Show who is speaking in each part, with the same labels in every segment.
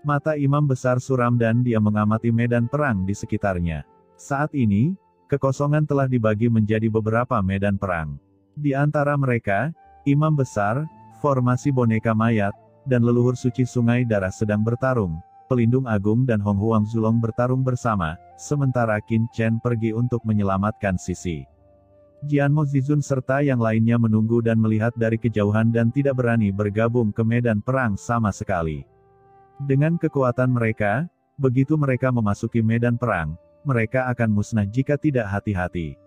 Speaker 1: Mata imam besar suram dan dia mengamati medan perang di sekitarnya. Saat ini, kekosongan telah dibagi menjadi beberapa medan perang. Di antara mereka, imam besar, formasi boneka mayat, dan leluhur suci sungai darah sedang bertarung. Pelindung agung dan Hong Huang Zulong bertarung bersama, sementara Qin Chen pergi untuk menyelamatkan Sisi. Jianmo Zizun serta yang lainnya menunggu dan melihat dari kejauhan dan tidak berani bergabung ke medan perang sama sekali. Dengan kekuatan mereka, begitu mereka memasuki medan perang, mereka akan musnah jika tidak hati-hati.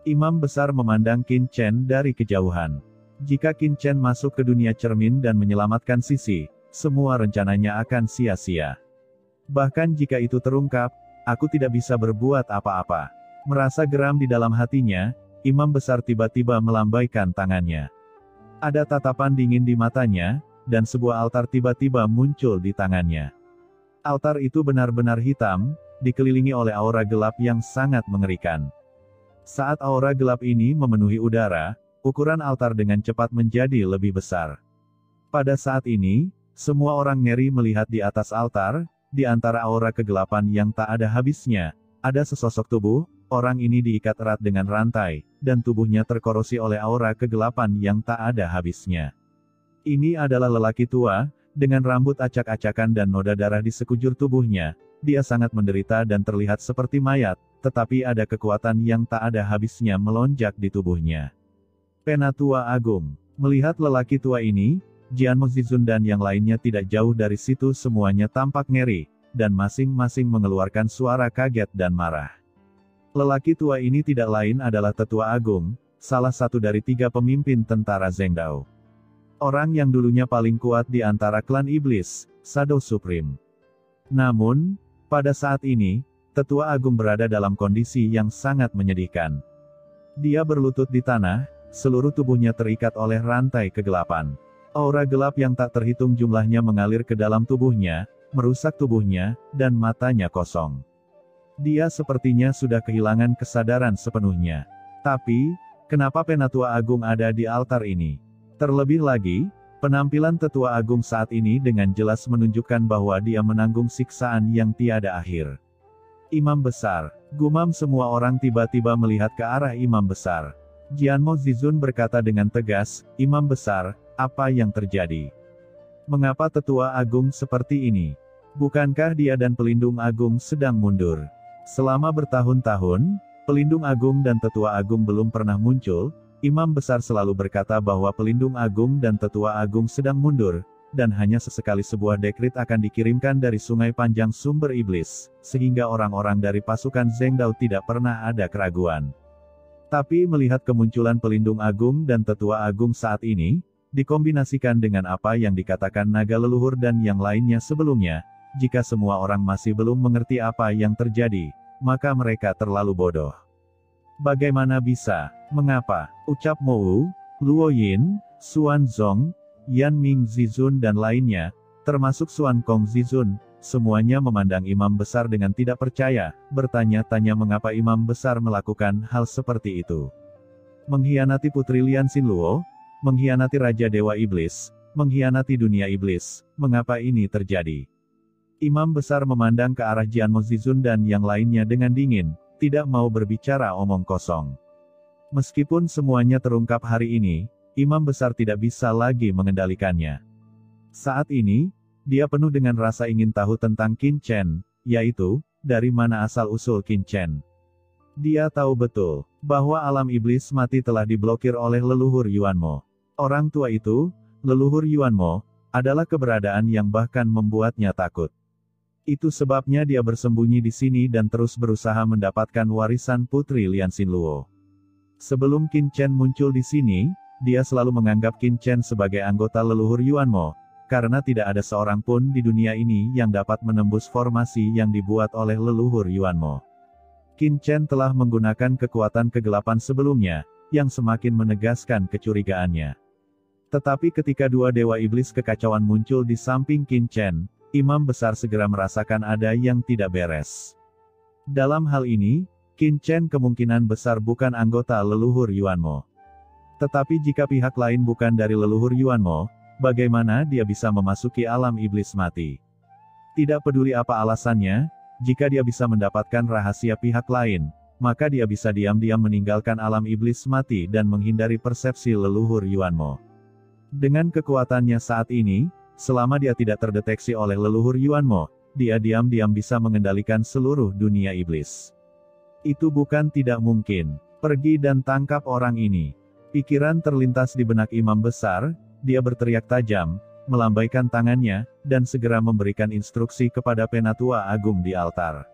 Speaker 1: Imam besar memandang Qin Chen dari kejauhan. Jika Qin Chen masuk ke dunia cermin dan menyelamatkan Sisi, semua rencananya akan sia-sia. Bahkan jika itu terungkap, aku tidak bisa berbuat apa-apa. Merasa geram di dalam hatinya, imam besar tiba-tiba melambaikan tangannya. Ada tatapan dingin di matanya, dan sebuah altar tiba-tiba muncul di tangannya. Altar itu benar-benar hitam, dikelilingi oleh aura gelap yang sangat mengerikan. Saat aura gelap ini memenuhi udara, ukuran altar dengan cepat menjadi lebih besar. Pada saat ini, semua orang ngeri melihat di atas altar, di antara aura kegelapan yang tak ada habisnya, ada sesosok tubuh. Orang ini diikat erat dengan rantai, dan tubuhnya terkorosi oleh aura kegelapan yang tak ada habisnya. Ini adalah lelaki tua, dengan rambut acak-acakan dan noda darah di sekujur tubuhnya. Dia sangat menderita dan terlihat seperti mayat, tetapi ada kekuatan yang tak ada habisnya melonjak di tubuhnya. Penatua Agung. Melihat lelaki tua ini, Jianmo Zizun dan yang lainnya tidak jauh dari situ, semuanya tampak ngeri, dan masing-masing mengeluarkan suara kaget dan marah. Lelaki tua ini tidak lain adalah Tetua Agung, salah satu dari 3 pemimpin tentara Zhengdao. Orang yang dulunya paling kuat di antara klan iblis, Shadow Supreme. Namun, pada saat ini, Tetua Agung berada dalam kondisi yang sangat menyedihkan. Dia berlutut di tanah, seluruh tubuhnya terikat oleh rantai kegelapan. Aura gelap yang tak terhitung jumlahnya mengalir ke dalam tubuhnya, merusak tubuhnya, dan matanya kosong. Dia sepertinya sudah kehilangan kesadaran sepenuhnya. Tapi, kenapa Penatua Agung ada di altar ini? Terlebih lagi, penampilan Tetua Agung saat ini dengan jelas menunjukkan bahwa dia menanggung siksaan yang tiada akhir. Imam besar, gumam semua orang tiba-tiba melihat ke arah imam besar. Jianmo Zizun berkata dengan tegas, "Imam besar, apa yang terjadi? Mengapa Tetua Agung seperti ini? Bukankah dia dan Pelindung Agung sedang mundur?" Selama bertahun-tahun, Pelindung Agung dan Tetua Agung belum pernah muncul. Imam besar selalu berkata bahwa Pelindung Agung dan Tetua Agung sedang mundur, dan hanya sesekali sebuah dekrit akan dikirimkan dari Sungai Panjang Sumber Iblis, sehingga orang-orang dari pasukan Zhengdao tidak pernah ada keraguan. Tapi melihat kemunculan Pelindung Agung dan Tetua Agung saat ini, dikombinasikan dengan apa yang dikatakan naga leluhur dan yang lainnya sebelumnya, jika semua orang masih belum mengerti apa yang terjadi, maka mereka terlalu bodoh. Bagaimana bisa? Mengapa? Ucap Mo, Luo Yin, Xuan Zong, Yan Ming Zizun dan lainnya, termasuk Xuan Kong Zizun, semuanya memandang imam besar dengan tidak percaya, bertanya-tanya mengapa imam besar melakukan hal seperti itu. Mengkhianati Putri Lian Xinluo, mengkhianati Raja Dewa Iblis, mengkhianati dunia iblis, mengapa ini terjadi? Imam besar memandang ke arah Jianmo Zizun dan yang lainnya dengan dingin, tidak mau berbicara omong kosong. Meskipun semuanya terungkap hari ini, imam besar tidak bisa lagi mengendalikannya. Saat ini, dia penuh dengan rasa ingin tahu tentang Qin Chen, yaitu, dari mana asal-usul Qin Chen. Dia tahu betul, bahwa alam iblis mati telah diblokir oleh leluhur Yuanmo. Orang tua itu, leluhur Yuanmo, adalah keberadaan yang bahkan membuatnya takut. Itu sebabnya dia bersembunyi di sini dan terus berusaha mendapatkan warisan Putri Lian Xinluo. Sebelum Qin Chen muncul di sini, dia selalu menganggap Qin Chen sebagai anggota leluhur Yuanmo, karena tidak ada seorang pun di dunia ini yang dapat menembus formasi yang dibuat oleh leluhur Yuanmo. Qin Chen telah menggunakan kekuatan kegelapan sebelumnya, yang semakin menegaskan kecurigaannya. Tetapi ketika dua dewa iblis kekacauan muncul di samping Qin Chen, imam besar segera merasakan ada yang tidak beres. Dalam hal ini, Qin Chen kemungkinan besar bukan anggota leluhur Yuanmo. Tetapi jika pihak lain bukan dari leluhur Yuanmo, bagaimana dia bisa memasuki alam iblis mati? Tidak peduli apa alasannya, jika dia bisa mendapatkan rahasia pihak lain, maka dia bisa diam-diam meninggalkan alam iblis mati dan menghindari persepsi leluhur Yuanmo. Dengan kekuatannya saat ini, selama dia tidak terdeteksi oleh leluhur Yuanmo, dia diam-diam bisa mengendalikan seluruh dunia iblis. Itu bukan tidak mungkin. Pergi dan tangkap orang ini. Pikiran terlintas di benak imam besar, dia berteriak tajam, melambaikan tangannya, dan segera memberikan instruksi kepada Penatua Agung di altar.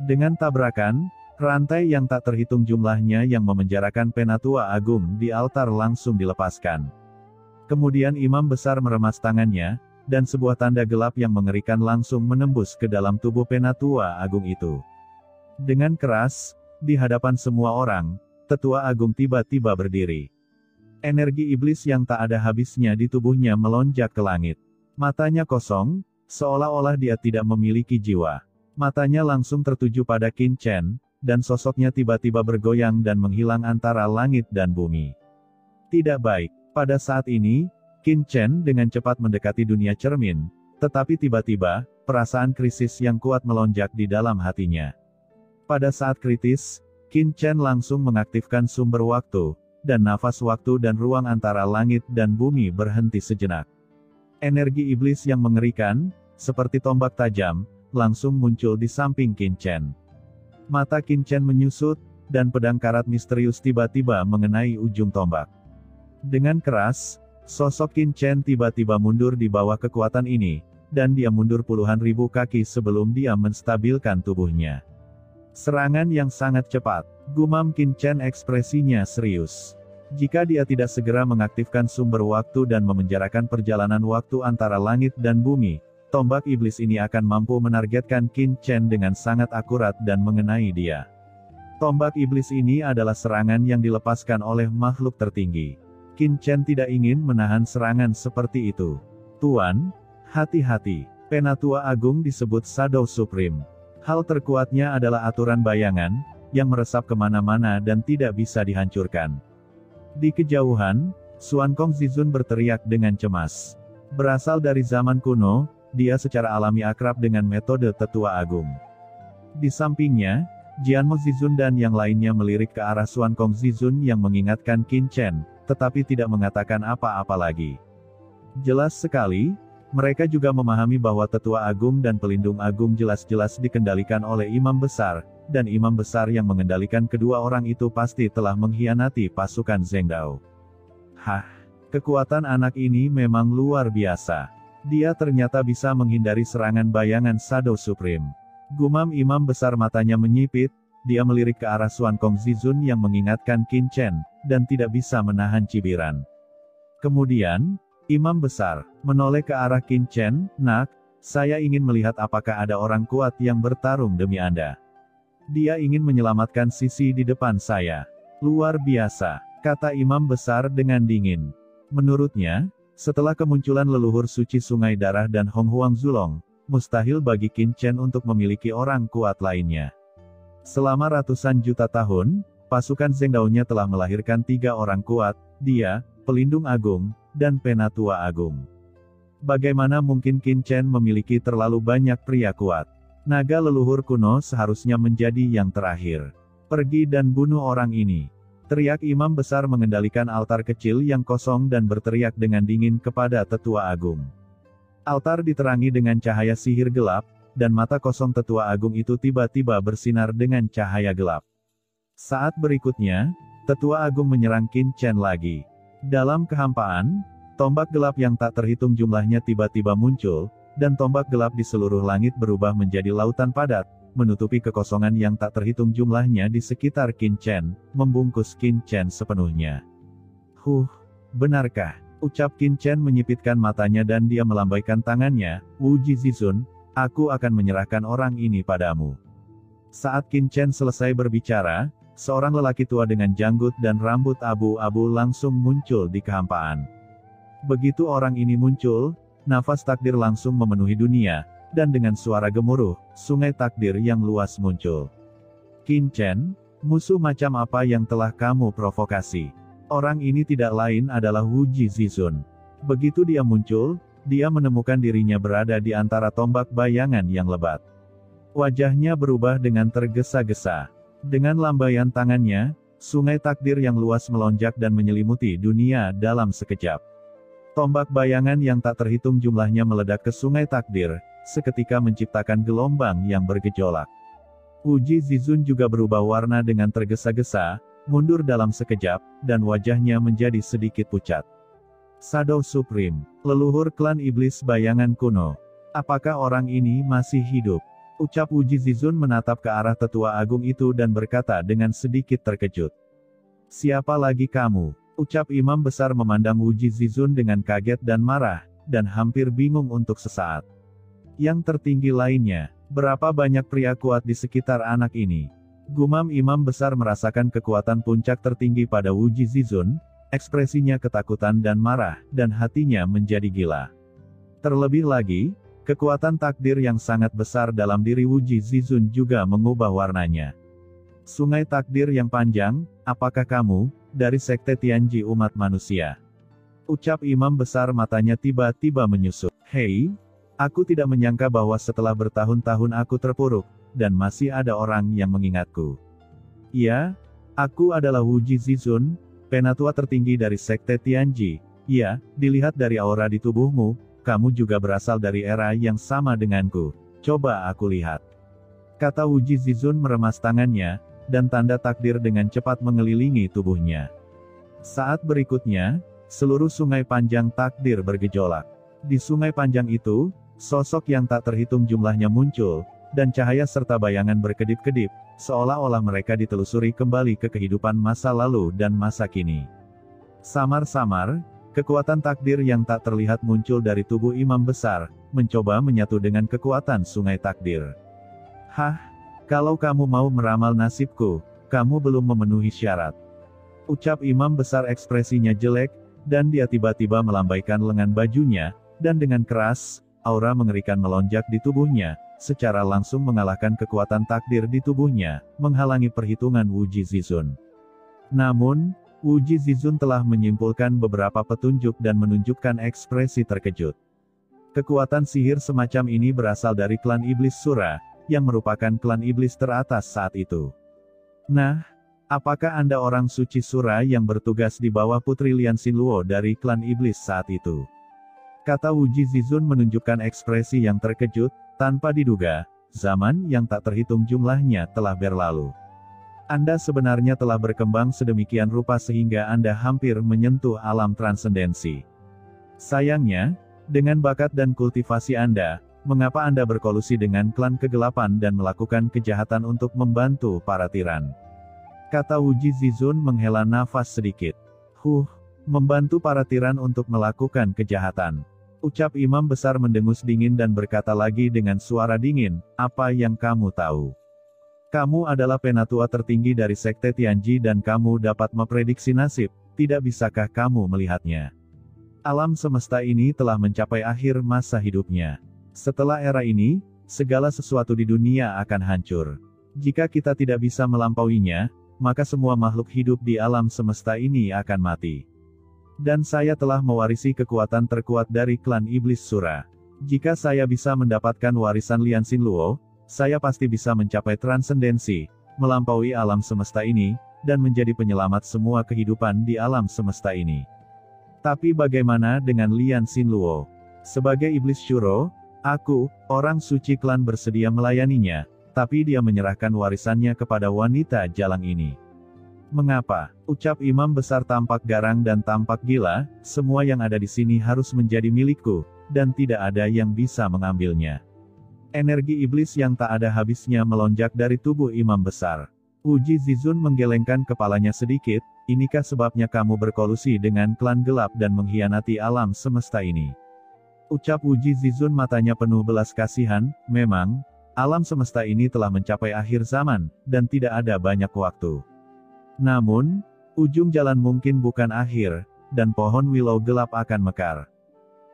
Speaker 1: Dengan tabrakan, rantai yang tak terhitung jumlahnya yang memenjarakan Penatua Agung di altar langsung dilepaskan. Kemudian imam besar meremas tangannya, dan sebuah tanda gelap yang mengerikan langsung menembus ke dalam tubuh Penatua Agung itu. Dengan keras, di hadapan semua orang, Tetua Agung tiba-tiba berdiri. Energi iblis yang tak ada habisnya di tubuhnya melonjak ke langit. Matanya kosong, seolah-olah dia tidak memiliki jiwa. Matanya langsung tertuju pada Qin Chen, dan sosoknya tiba-tiba bergoyang dan menghilang antara langit dan bumi. Tidak baik. Pada saat ini, Qin Chen dengan cepat mendekati dunia cermin, tetapi tiba-tiba, perasaan krisis yang kuat melonjak di dalam hatinya. Pada saat kritis, Qin Chen langsung mengaktifkan sumber waktu, dan nafas waktu dan ruang antara langit dan bumi berhenti sejenak. Energi iblis yang mengerikan, seperti tombak tajam, langsung muncul di samping Qin Chen. Mata Qin Chen menyusut, dan pedang karat misterius tiba-tiba mengenai ujung tombak. Dengan keras, sosok Qin Chen tiba-tiba mundur di bawah kekuatan ini, dan dia mundur puluhan ribu kaki sebelum dia menstabilkan tubuhnya. Serangan yang sangat cepat, gumam Qin Chen ekspresinya serius. Jika dia tidak segera mengaktifkan sumber waktu dan memenjarakan perjalanan waktu antara langit dan bumi, tombak iblis ini akan mampu menargetkan Qin Chen dengan sangat akurat dan mengenai dia. Tombak iblis ini adalah serangan yang dilepaskan oleh makhluk tertinggi. Qin Chen tidak ingin menahan serangan seperti itu. Tuan, hati-hati. Penatua Agung disebut Shadow Supreme. Hal terkuatnya adalah aturan bayangan, yang meresap kemana-mana dan tidak bisa dihancurkan. Di kejauhan, Xuan Kong Zizun berteriak dengan cemas. Berasal dari zaman kuno, dia secara alami akrab dengan metode Tetua Agung. Di sampingnya, Jianmo Zizun dan yang lainnya melirik ke arah Xuan Kong Zizun yang mengingatkan Qin Chen, tetapi tidak mengatakan apa-apa lagi. Jelas sekali, mereka juga memahami bahwa Tetua Agung dan Pelindung Agung jelas-jelas dikendalikan oleh Imam Besar, dan Imam Besar yang mengendalikan kedua orang itu pasti telah mengkhianati pasukan Zheng Dao. Hah, kekuatan anak ini memang luar biasa. Dia ternyata bisa menghindari serangan bayangan Shadow Supreme. Gumam Imam Besar, matanya menyipit, dia melirik ke arah Xuan Kong Zizun yang mengingatkan Qin Chen, dan tidak bisa menahan cibiran. Kemudian, Imam Besar menoleh ke arah Qin Chen, "Nak, saya ingin melihat apakah ada orang kuat yang bertarung demi Anda. Dia ingin menyelamatkan sisi di depan saya." "Luar biasa," kata Imam Besar dengan dingin. Menurutnya, setelah kemunculan leluhur suci Sungai Darah dan Hong Huang Zulong, mustahil bagi Qin Chen untuk memiliki orang kuat lainnya. Selama ratusan juta tahun, pasukan Zheng Dao-nya telah melahirkan 3 orang kuat, dia, Pelindung Agung, dan Penatua Agung. Bagaimana mungkin Qin Chen memiliki terlalu banyak pria kuat? Naga leluhur kuno seharusnya menjadi yang terakhir. "Pergi dan bunuh orang ini," teriak Imam Besar mengendalikan altar kecil yang kosong dan berteriak dengan dingin kepada Tetua Agung. Altar diterangi dengan cahaya sihir gelap, dan mata kosong Tetua Agung itu tiba-tiba bersinar dengan cahaya gelap. Saat berikutnya, Tetua Agung menyerang Qin Chen lagi. Dalam kehampaan, tombak gelap yang tak terhitung jumlahnya tiba-tiba muncul, dan tombak gelap di seluruh langit berubah menjadi lautan padat, menutupi kekosongan yang tak terhitung jumlahnya di sekitar Qin Chen, membungkus Qin Chen sepenuhnya. Benarkah?" ucap Qin Chen menyipitkan matanya dan dia melambaikan tangannya, "Wuji Zizun, aku akan menyerahkan orang ini padamu." Saat Qin Chen selesai berbicara, seorang lelaki tua dengan janggut dan rambut abu-abu langsung muncul di kehampaan. Begitu orang ini muncul, nafas takdir langsung memenuhi dunia, dan dengan suara gemuruh, sungai takdir yang luas muncul. "Qin Chen, musuh macam apa yang telah kamu provokasi?" Orang ini tidak lain adalah Wuji Zizun. Begitu dia muncul, dia menemukan dirinya berada di antara tombak bayangan yang lebat. Wajahnya berubah dengan tergesa-gesa. Dengan lambaian tangannya, sungai takdir yang luas melonjak dan menyelimuti dunia dalam sekejap. Tombak bayangan yang tak terhitung jumlahnya meledak ke sungai takdir, seketika menciptakan gelombang yang bergejolak. Wuji Zizun juga berubah warna dengan tergesa-gesa, mundur dalam sekejap, dan wajahnya menjadi sedikit pucat. Shadow Supreme, leluhur klan iblis bayangan kuno. Apakah orang ini masih hidup? Ucap Wuji Zizun menatap ke arah tetua agung itu dan berkata dengan sedikit terkejut. Siapa lagi kamu? Ucap imam besar memandang Wuji Zizun dengan kaget dan marah, dan hampir bingung untuk sesaat. Yang tertinggi lainnya, berapa banyak pria kuat di sekitar anak ini? Gumam imam besar merasakan kekuatan puncak tertinggi pada Wuji Zizun, ekspresinya ketakutan dan marah, dan hatinya menjadi gila. Terlebih lagi, kekuatan takdir yang sangat besar dalam diri Wuji Zizun juga mengubah warnanya. Sungai takdir yang panjang, apakah kamu, dari sekte Tianji umat manusia? Ucap imam besar matanya tiba-tiba menyusut. Hei, aku tidak menyangka bahwa setelah bertahun-tahun aku terpuruk, dan masih ada orang yang mengingatku. Ya, aku adalah Wuji Zizun, penatua tertinggi dari sekte Tianji. Ya, dilihat dari aura di tubuhmu, kamu juga berasal dari era yang sama denganku. Coba aku lihat. Kata Wuji Zizun meremas tangannya, dan tanda takdir dengan cepat mengelilingi tubuhnya. Saat berikutnya, seluruh sungai panjang takdir bergejolak. Di sungai panjang itu, sosok yang tak terhitung jumlahnya muncul, dan cahaya serta bayangan berkedip-kedip, seolah-olah mereka ditelusuri kembali ke kehidupan masa lalu dan masa kini. Samar-samar, kekuatan takdir yang tak terlihat muncul dari tubuh imam besar, mencoba menyatu dengan kekuatan sungai takdir. Hah? Kalau kamu mau meramal nasibku, kamu belum memenuhi syarat. Ucap imam besar ekspresinya jelek, dan dia tiba-tiba melambaikan lengan bajunya, dan dengan keras, aura mengerikan melonjak di tubuhnya, secara langsung mengalahkan kekuatan takdir di tubuhnya, menghalangi perhitungan Wuji Zizun. Namun, Wuji Zizun telah menyimpulkan beberapa petunjuk dan menunjukkan ekspresi terkejut. Kekuatan sihir semacam ini berasal dari klan iblis Sura, yang merupakan klan iblis teratas saat itu. Nah, apakah Anda orang suci Sura yang bertugas di bawah Putri Lian Xinluo dari klan iblis saat itu? Kata Wuji Zizun menunjukkan ekspresi yang terkejut, tanpa diduga, zaman yang tak terhitung jumlahnya telah berlalu. Anda sebenarnya telah berkembang sedemikian rupa sehingga Anda hampir menyentuh alam transendensi. Sayangnya, dengan bakat dan kultivasi Anda, mengapa Anda berkolusi dengan klan kegelapan dan melakukan kejahatan untuk membantu para tiran? Kata Wuji Zizun menghela nafas sedikit. Membantu para tiran untuk melakukan kejahatan. Ucap imam besar mendengus dingin dan berkata lagi dengan suara dingin, apa yang kamu tahu? Kamu adalah penatua tertinggi dari sekte Tianji dan kamu dapat memprediksi nasib, tidak bisakah kamu melihatnya? Alam semesta ini telah mencapai akhir masa hidupnya. Setelah era ini, segala sesuatu di dunia akan hancur. Jika kita tidak bisa melampauinya, maka semua makhluk hidup di alam semesta ini akan mati. Dan saya telah mewarisi kekuatan terkuat dari klan iblis Sura. Jika saya bisa mendapatkan warisan Lian Xinluo, saya pasti bisa mencapai transendensi, melampaui alam semesta ini, dan menjadi penyelamat semua kehidupan di alam semesta ini. Tapi bagaimana dengan Lian Xinluo? Sebagai iblis Shuro, aku, orang suci klan bersedia melayaninya, tapi dia menyerahkan warisannya kepada wanita jalang ini. Mengapa? Ucap imam besar tampak garang dan tampak gila, semua yang ada di sini harus menjadi milikku, dan tidak ada yang bisa mengambilnya. Energi iblis yang tak ada habisnya melonjak dari tubuh imam besar. Wuji Zizun menggelengkan kepalanya sedikit, inikah sebabnya kamu berkolusi dengan klan gelap dan mengkhianati alam semesta ini? Ucap Wuji Zizun matanya penuh belas kasihan, memang, alam semesta ini telah mencapai akhir zaman, dan tidak ada banyak waktu. Namun, ujung jalan mungkin bukan akhir, dan pohon willow gelap akan mekar.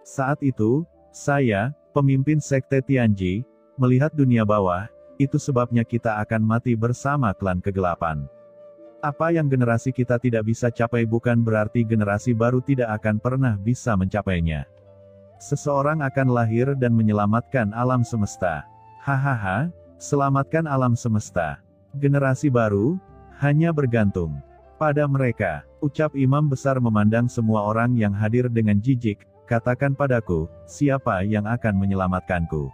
Speaker 1: Saat itu, saya, pemimpin sekte Tianji, melihat dunia bawah, itu sebabnya kita akan mati bersama klan kegelapan. Apa yang generasi kita tidak bisa capai bukan berarti generasi baru tidak akan pernah bisa mencapainya. Seseorang akan lahir dan menyelamatkan alam semesta. Hahaha, selamatkan alam semesta. Generasi baru, hanya bergantung pada mereka. Ucap imam besar memandang semua orang yang hadir dengan jijik. Katakan padaku, siapa yang akan menyelamatkanku?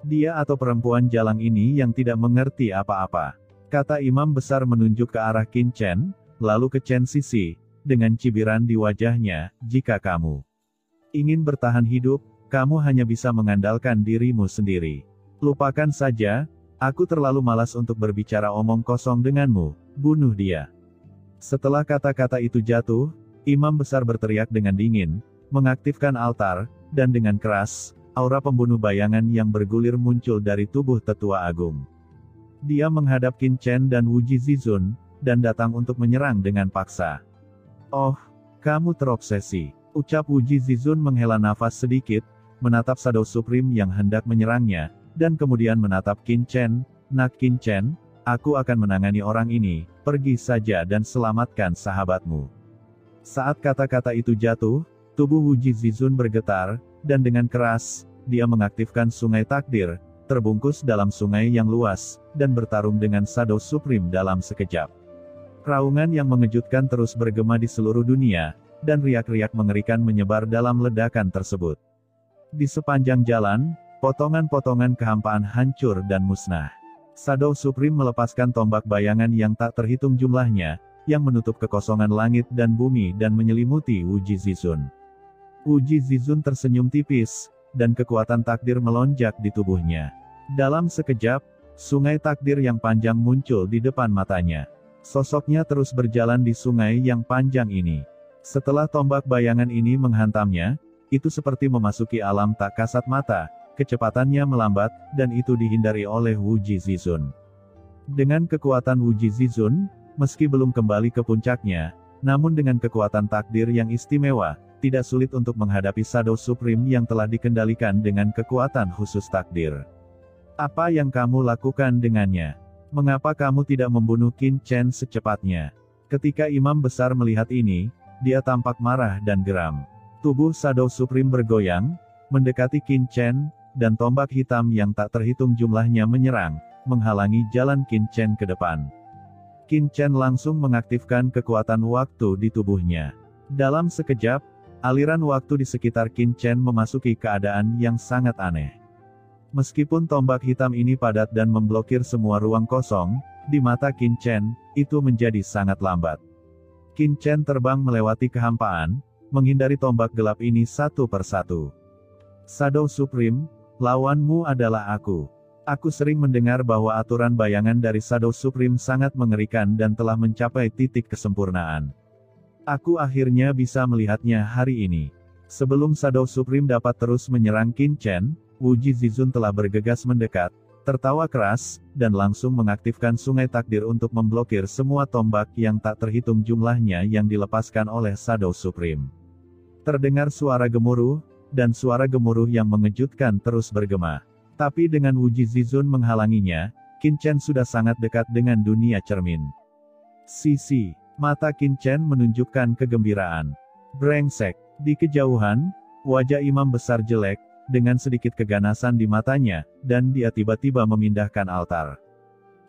Speaker 1: Dia atau perempuan jalang ini yang tidak mengerti apa-apa. Kata imam besar menunjuk ke arah Qin Chen, lalu ke Chen Sisi, dengan cibiran di wajahnya, jika kamu ingin bertahan hidup, kamu hanya bisa mengandalkan dirimu sendiri. Lupakan saja, aku terlalu malas untuk berbicara omong kosong denganmu, bunuh dia. Setelah kata-kata itu jatuh, imam besar berteriak dengan dingin, mengaktifkan altar, dan dengan keras, aura pembunuh bayangan yang bergulir muncul dari tubuh tetua agung. Dia menghadap Qin Chen dan Wuji Zizun, dan datang untuk menyerang dengan paksa. Oh, kamu terobsesi. Ucap Wuji Zizun menghela nafas sedikit, menatap Shadow Supreme yang hendak menyerangnya, dan kemudian menatap Qin Chen. Nak Qin Chen, aku akan menangani orang ini, pergi saja dan selamatkan sahabatmu. Saat kata-kata itu jatuh, tubuh Wuji Zizun bergetar, dan dengan keras, dia mengaktifkan sungai takdir, terbungkus dalam sungai yang luas, dan bertarung dengan Shadow Supreme dalam sekejap. Raungan yang mengejutkan terus bergema di seluruh dunia, dan riak-riak mengerikan menyebar dalam ledakan tersebut. Di sepanjang jalan, potongan-potongan kehampaan hancur dan musnah. Shadow Supreme melepaskan tombak bayangan yang tak terhitung jumlahnya, yang menutup kekosongan langit dan bumi dan menyelimuti Wuji Zizun. Wuji Zizun tersenyum tipis, dan kekuatan takdir melonjak di tubuhnya. Dalam sekejap, sungai takdir yang panjang muncul di depan matanya. Sosoknya terus berjalan di sungai yang panjang ini. Setelah tombak bayangan ini menghantamnya, itu seperti memasuki alam tak kasat mata, kecepatannya melambat, dan itu dihindari oleh Wuji Zizun. Dengan kekuatan Wuji Zizun, meski belum kembali ke puncaknya, namun dengan kekuatan takdir yang istimewa, tidak sulit untuk menghadapi Shadow Supreme yang telah dikendalikan dengan kekuatan khusus takdir. Apa yang kamu lakukan dengannya? Mengapa kamu tidak membunuh Qin Chen secepatnya? Ketika imam besar melihat ini, dia tampak marah dan geram. Tubuh Shadow Supreme bergoyang, mendekati Qin Chen, dan tombak hitam yang tak terhitung jumlahnya menyerang, menghalangi jalan Qin Chen ke depan. Qin Chen langsung mengaktifkan kekuatan waktu di tubuhnya. Dalam sekejap, aliran waktu di sekitar Qin Chen memasuki keadaan yang sangat aneh. Meskipun tombak hitam ini padat dan memblokir semua ruang kosong, di mata Qin Chen, itu menjadi sangat lambat. Qin Chen terbang melewati kehampaan, menghindari tombak gelap ini satu persatu. Shadow Supreme, lawanmu adalah aku. Aku sering mendengar bahwa aturan bayangan dari Shadow Supreme sangat mengerikan dan telah mencapai titik kesempurnaan. Aku akhirnya bisa melihatnya hari ini. Sebelum Shadow Supreme dapat terus menyerang Qin Chen, Wuji Zizun telah bergegas mendekat, tertawa keras, dan langsung mengaktifkan sungai takdir untuk memblokir semua tombak yang tak terhitung jumlahnya yang dilepaskan oleh Shadow Supreme. Terdengar suara gemuruh, dan suara gemuruh yang mengejutkan terus bergema. Tapi dengan Wuji Zizun menghalanginya, Qin Chen sudah sangat dekat dengan dunia cermin. Sisi, mata Qin Chen menunjukkan kegembiraan. Brengsek, di kejauhan, wajah imam besar jelek, dengan sedikit keganasan di matanya, dan dia tiba-tiba memindahkan altar.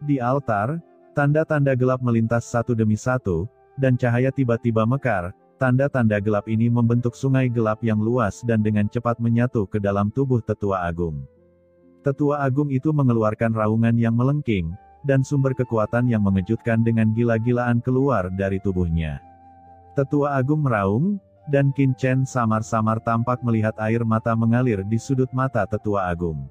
Speaker 1: Di altar, tanda-tanda gelap melintas satu demi satu, dan cahaya tiba-tiba mekar. Tanda-tanda gelap ini membentuk sungai gelap yang luas dan dengan cepat menyatu ke dalam tubuh Tetua Agung. Tetua Agung itu mengeluarkan raungan yang melengking, dan sumber kekuatan yang mengejutkan dengan gila-gilaan keluar dari tubuhnya. Tetua Agung meraung, dan Qin Chen samar-samar tampak melihat air mata mengalir di sudut mata Tetua Agung.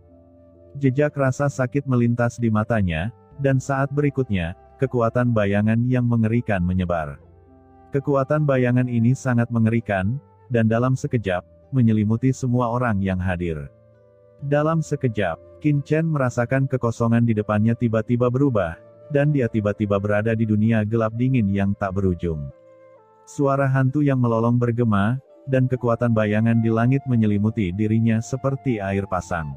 Speaker 1: Jejak rasa sakit melintas di matanya, dan saat berikutnya, kekuatan bayangan yang mengerikan menyebar. Kekuatan bayangan ini sangat mengerikan, dan dalam sekejap, menyelimuti semua orang yang hadir. Dalam sekejap, Qin Chen merasakan kekosongan di depannya tiba-tiba berubah, dan dia tiba-tiba berada di dunia gelap dingin yang tak berujung. Suara hantu yang melolong bergema, dan kekuatan bayangan di langit menyelimuti dirinya seperti air pasang.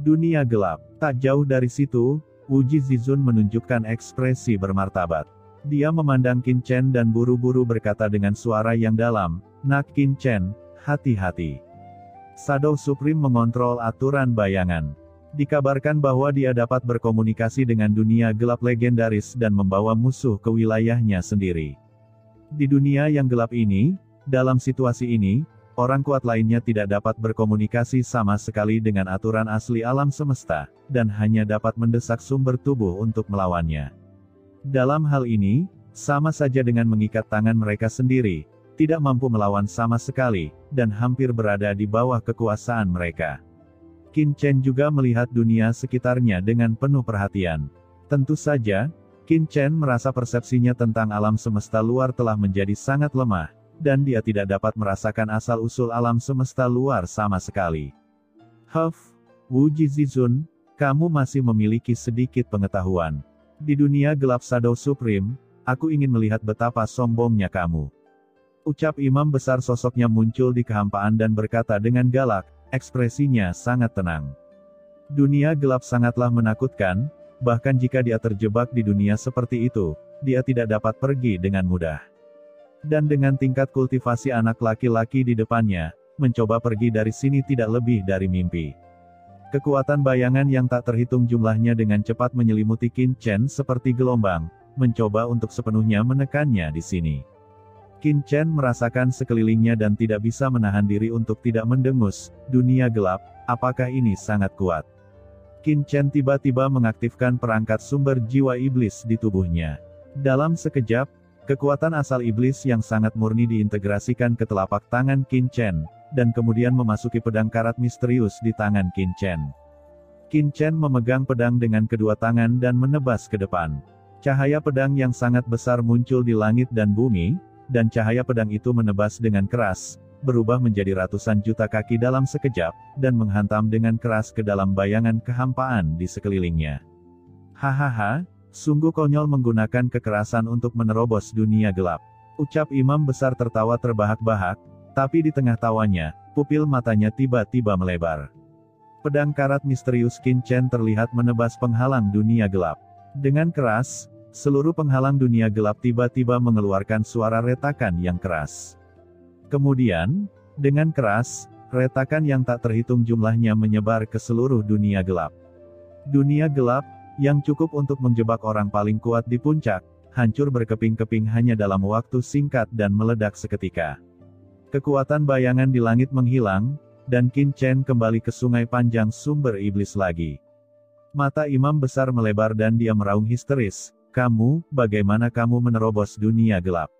Speaker 1: Dunia gelap. Tak jauh dari situ, Wuji Zizun menunjukkan ekspresi bermartabat. Dia memandang Qin Chen dan buru-buru berkata dengan suara yang dalam, "Nak Qin Chen, hati-hati." Shadow Supreme mengontrol aturan bayangan. Dikabarkan bahwa dia dapat berkomunikasi dengan dunia gelap legendaris dan membawa musuh ke wilayahnya sendiri. Di dunia yang gelap ini, dalam situasi ini, orang kuat lainnya tidak dapat berkomunikasi sama sekali dengan aturan asli alam semesta, dan hanya dapat mendesak sumber tubuh untuk melawannya. Dalam hal ini, sama saja dengan mengikat tangan mereka sendiri, tidak mampu melawan sama sekali, dan hampir berada di bawah kekuasaan mereka. Qin Chen juga melihat dunia sekitarnya dengan penuh perhatian. Tentu saja, Qin Chen merasa persepsinya tentang alam semesta luar telah menjadi sangat lemah, dan dia tidak dapat merasakan asal-usul alam semesta luar sama sekali. Wu Jizizun, kamu masih memiliki sedikit pengetahuan. Di dunia gelap Shadow Supreme, aku ingin melihat betapa sombongnya kamu. Ucap imam besar, sosoknya muncul di kehampaan dan berkata dengan galak, ekspresinya sangat tenang. Dunia gelap sangatlah menakutkan, bahkan jika dia terjebak di dunia seperti itu, dia tidak dapat pergi dengan mudah. Dan dengan tingkat kultivasi anak laki-laki di depannya, mencoba pergi dari sini tidak lebih dari mimpi. Kekuatan bayangan yang tak terhitung jumlahnya dengan cepat menyelimuti Qin Chen seperti gelombang, mencoba untuk sepenuhnya menekannya di sini. Qin Chen merasakan sekelilingnya dan tidak bisa menahan diri untuk tidak mendengus, dunia gelap, apakah ini sangat kuat? Qin Chen tiba-tiba mengaktifkan perangkat sumber jiwa iblis di tubuhnya. Dalam sekejap, kekuatan asal iblis yang sangat murni diintegrasikan ke telapak tangan Qin Chen, dan kemudian memasuki pedang karat misterius di tangan Qin Chen. Qin Chen memegang pedang dengan kedua tangan dan menebas ke depan. Cahaya pedang yang sangat besar muncul di langit dan bumi, dan cahaya pedang itu menebas dengan keras, berubah menjadi ratusan juta kaki dalam sekejap, dan menghantam dengan keras ke dalam bayangan kehampaan di sekelilingnya. Hahaha, sungguh konyol menggunakan kekerasan untuk menerobos dunia gelap. Ucap imam besar tertawa terbahak-bahak, tapi di tengah tawanya, pupil matanya tiba-tiba melebar. Pedang karat misterius Qin Chen terlihat menebas penghalang dunia gelap. Dengan keras, seluruh penghalang dunia gelap tiba-tiba mengeluarkan suara retakan yang keras. Kemudian, dengan keras, retakan yang tak terhitung jumlahnya menyebar ke seluruh dunia gelap. Dunia gelap, yang cukup untuk menjebak orang paling kuat di puncak, hancur berkeping-keping hanya dalam waktu singkat dan meledak seketika. Kekuatan bayangan di langit menghilang, dan Qin Chen kembali ke sungai panjang sumber iblis lagi. Mata imam besar melebar dan dia meraung histeris, "Kamu, bagaimana kamu menerobos dunia gelap?"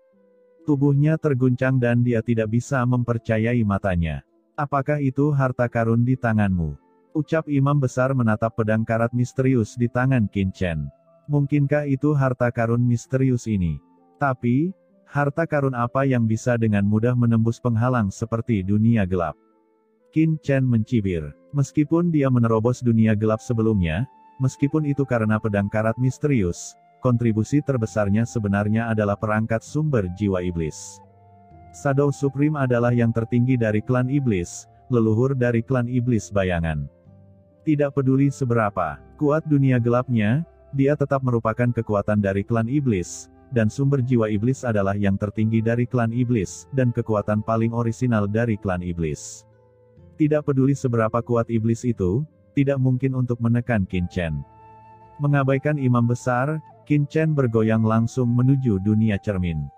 Speaker 1: Tubuhnya terguncang dan dia tidak bisa mempercayai matanya. "Apakah itu harta karun di tanganmu?" Ucap imam besar menatap pedang karat misterius di tangan Qin Chen. "Mungkinkah itu harta karun misterius ini? Tapi, harta karun apa yang bisa dengan mudah menembus penghalang seperti dunia gelap?" Qin Chen mencibir. Meskipun dia menerobos dunia gelap sebelumnya, meskipun itu karena pedang karat misterius, kontribusi terbesarnya sebenarnya adalah perangkat sumber jiwa iblis. Shadow Supreme adalah yang tertinggi dari klan iblis, leluhur dari klan iblis bayangan. Tidak peduli seberapa kuat dunia gelapnya, dia tetap merupakan kekuatan dari klan iblis, dan sumber jiwa iblis adalah yang tertinggi dari klan iblis, dan kekuatan paling orisinal dari klan iblis. Tidak peduli seberapa kuat iblis itu, tidak mungkin untuk menekan Qin Chen. Mengabaikan imam besar, Qin Chen bergoyang langsung menuju dunia cermin.